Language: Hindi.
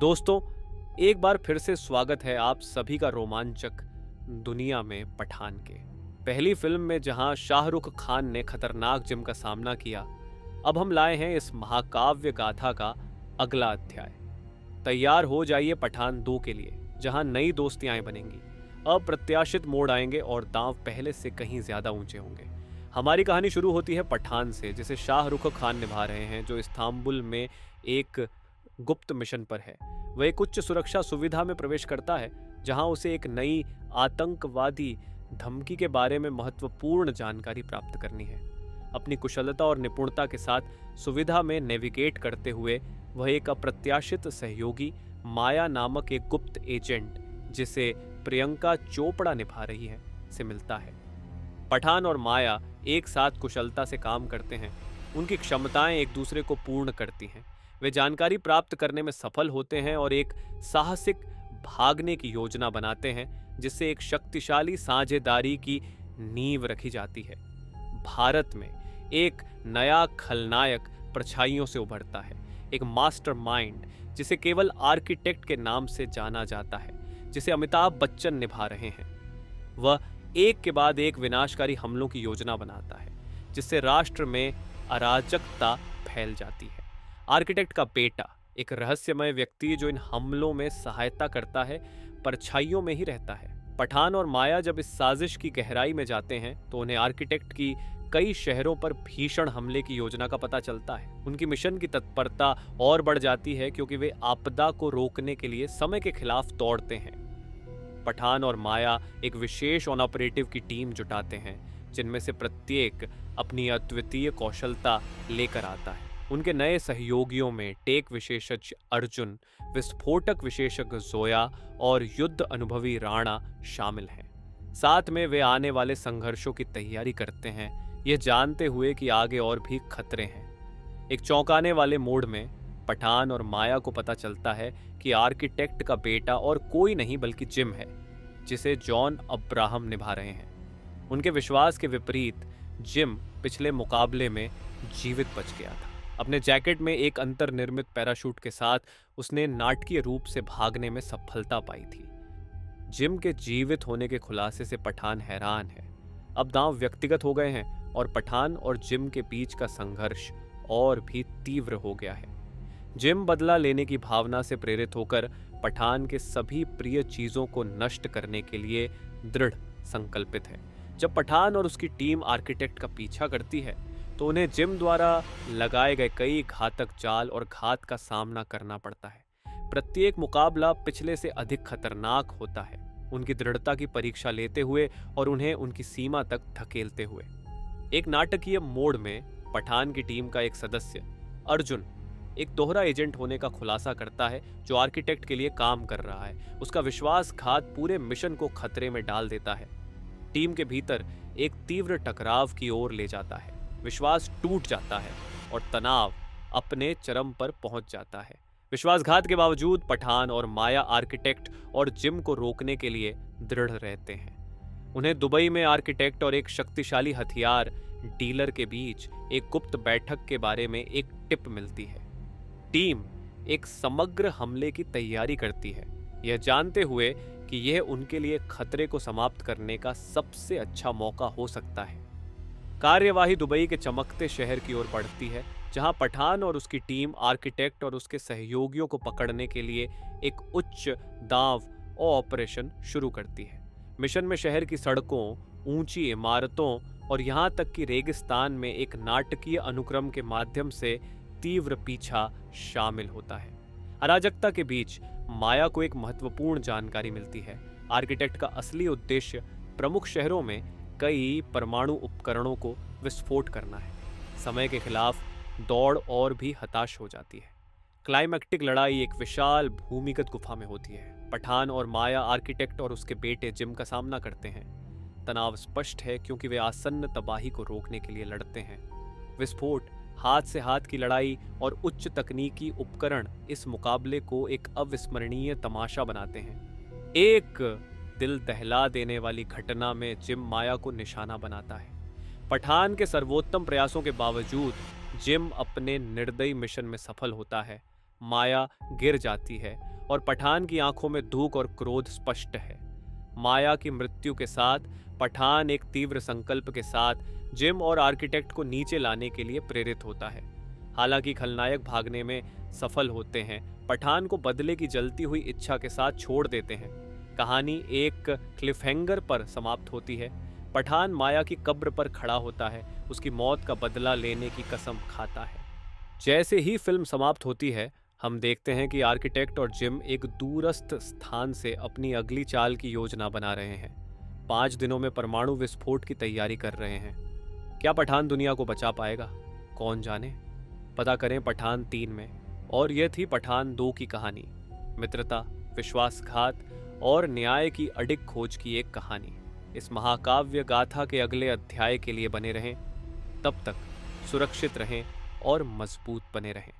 दोस्तों, एक बार फिर से स्वागत है आप सभी का रोमांचक दुनिया में पठान के। पहली फिल्म में जहां शाहरुख खान ने खतरनाक जिम का सामना किया, अब हम लाए हैं इस महाकाव्य गाथा का अगला अध्याय। तैयार हो जाइए पठान 2 के लिए, जहां नई दोस्तियां बनेंगी, अप्रत्याशित मोड़ आएंगे और दांव पहले से कहीं ज्यादा ऊंचे होंगे। हमारी कहानी शुरू होती है पठान से, जिसे शाहरुख खान निभा रहे हैं, जो इस्तांबुल में एक गुप्त मिशन पर है। वह एक उच्च सुरक्षा सुविधा में प्रवेश करता है, जहां उसे एक नई आतंकवादी धमकी के बारे में महत्वपूर्ण जानकारी प्राप्त करनी है। अपनी कुशलता और निपुणता के साथ सुविधा में नेविगेट करते हुए वह एक अप्रत्याशित सहयोगी माया नामक एक गुप्त एजेंट, जिसे प्रियंका चोपड़ा निभा रही है, से मिलता है। पठान और माया एक साथ कुशलता से काम करते हैं। उनकी क्षमताएं एक दूसरे को पूर्ण करती हैं। वे जानकारी प्राप्त करने में सफल होते हैं और एक साहसिक भागने की योजना बनाते हैं, जिससे एक शक्तिशाली साझेदारी की नींव रखी जाती है। भारत में एक नया खलनायक परछाइयों से उभरता है, एक मास्टरमाइंड जिसे केवल आर्किटेक्ट के नाम से जाना जाता है, जिसे अमिताभ बच्चन निभा रहे हैं। वह एक के बाद एक विनाशकारी हमलों की योजना बनाता है, जिससे राष्ट्र में अराजकता फैल जाती है। आर्किटेक्ट का बेटा, एक रहस्यमय व्यक्ति जो इन हमलों में सहायता करता है, परछाइयों में ही रहता है। पठान और माया जब इस साजिश की गहराई में जाते हैं, तो उन्हें आर्किटेक्ट की कई शहरों पर भीषण हमले की योजना का पता चलता है। उनकी मिशन की तत्परता और बढ़ जाती है, क्योंकि वे आपदा को रोकने के लिए समय के खिलाफ दौड़ते हैं। पठान और माया एक विशेष ऑपरेटिव की टीम जुटाते हैं, जिनमें से प्रत्येक अपनी अद्वितीय कौशलता लेकर आता है। उनके नए सहयोगियों में टेक विशेषज्ञ अर्जुन, विस्फोटक विशेषज्ञ जोया और युद्ध अनुभवी राणा शामिल हैं। साथ में वे आने वाले संघर्षों की तैयारी करते हैं, ये जानते हुए कि आगे और भी खतरे हैं। एक चौंकाने वाले मोड़ में पठान और माया को पता चलता है कि आर्किटेक्ट का बेटा और कोई नहीं बल्कि जिम है, जिसे जॉन अब्राहम निभा रहे हैं। उनके विश्वास के विपरीत जिम पिछले मुकाबले में जीवित बच गया था। अपने जैकेट में एक अंतर्निर्मित पैराशूट के साथ उसने नाटकीय रूप से भागने में सफलता पाई थी। जिम के जीवित होने के खुलासे से पठान हैरान है। अब दांव व्यक्तिगत हो गए हैं और पठान और जिम के बीच का संघर्ष और भी तीव्र हो गया है। जिम बदला लेने की भावना से प्रेरित होकर पठान के सभी प्रिय चीजों को नष्ट करने के लिए दृढ़ संकल्पित है। जब पठान और उसकी टीम आर्किटेक्ट का पीछा करती है, तो उन्हें जिम द्वारा लगाए गए कई घातक जाल और घात का सामना करना पड़ता है। प्रत्येक मुकाबला पिछले से अधिक खतरनाक होता है, उनकी दृढ़ता की परीक्षा लेते हुए और उन्हें उनकी सीमा तक धकेलते हुए। एक नाटकीय मोड़ में पठान की टीम का एक सदस्य अर्जुन एक दोहरा एजेंट होने का खुलासा करता है, जो आर्किटेक्ट के लिए काम कर रहा है। उसका विश्वासघात पूरे मिशन को खतरे में डाल देता है। टीम के भीतर एक तीव्र टकराव की ओर ले जाता है। विश्वास टूट जाता है और तनाव अपने चरम पर पहुंच जाता है। विश्वासघात के बावजूद पठान और माया आर्किटेक्ट और जिम को रोकने के लिए दृढ़ रहते हैं। उन्हें दुबई में आर्किटेक्ट और एक शक्तिशाली हथियार डीलर के बीच एक गुप्त बैठक के बारे में एक टिप मिलती है। टीम एक समग्र हमले की तैयारी करती है, यह जानते हुए कि यह उनके लिए खतरे को समाप्त करने का सबसे अच्छा मौका हो सकता है। कार्यवाही दुबई के चमकते शहर की ओर बढ़ती है, जहां पठान और उसकी टीम आर्किटेक्ट और उसके सहयोगियों को पकड़ने के लिए एक उच्च दांव ऑपरेशन शुरू करती है। मिशन में शहर की सड़कों, ऊंची इमारतों और यहां तक कि रेगिस्तान में एक नाटकीय अनुक्रम के माध्यम से तीव्र पीछा शामिल होता है। अराजकता के बीच माया को एक महत्वपूर्ण जानकारी मिलती है। आर्किटेक्ट का असली उद्देश्य प्रमुख शहरों में कई परमाणु उपकरणों को विस्फोट करना है। समय के खिलाफ दौड़ और भी हताश हो जाती है। क्लाइमैक्टिक लड़ाई एक विशाल भूमिगत गुफा में होती है। पठान और माया आर्किटेक्ट और उसके बेटे जिम का सामना करते हैं। तनाव स्पष्ट है, क्योंकि वे आसन्न तबाही को रोकने के लिए लड़ते हैं। विस्फोट, हाथ से हाथ की लड़ाई और उच्च तकनीकी उपकरण इस मुकाबले को एक अविस्मरणीय तमाशा बनाते हैं। एक दिल दहला देने वाली घटना में जिम माया को निशाना बनाता है। पठान के सर्वोत्तम प्रयासों के बावजूद जिम अपने निर्दयी मिशन में सफल होता है। माया गिर जाती है और पठान की आंखों में दुख और क्रोध स्पष्ट है। माया की मृत्यु के साथ पठान एक तीव्र संकल्प के साथ जिम और आर्किटेक्ट को नीचे लाने के लिए प्रेरित होता है। हालांकि खलनायक भागने में सफल होते हैं, पठान को बदले की जलती हुई इच्छा के साथ छोड़ देते हैं। कहानी एक क्लिफहैंगर पर समाप्त होती है। पठान माया की कब्र पर खड़ा होता है, उसकी मौत का बदला लेने की कसम खाता है। जैसे ही फिल्म समाप्त होती है, हम देखते हैं कि आर्किटेक्ट और जिम एक दूरस्थ स्थान से अपनी अगली चाल की योजना बना रहे हैं। 5 दिनों में परमाणु विस्फोट की तैयारी कर रहे हैं। क्या पठान दुनिया को बचा पाएगा? कौन जाने। पता करें पठान 3 में। और यह थी पठान 2 की कहानी। मित्रता, विश्वासघात और न्याय की अडिग खोज की एक कहानी। इस महाकाव्य गाथा के अगले अध्याय के लिए बने रहें। तब तक सुरक्षित रहें और मजबूत बने रहें।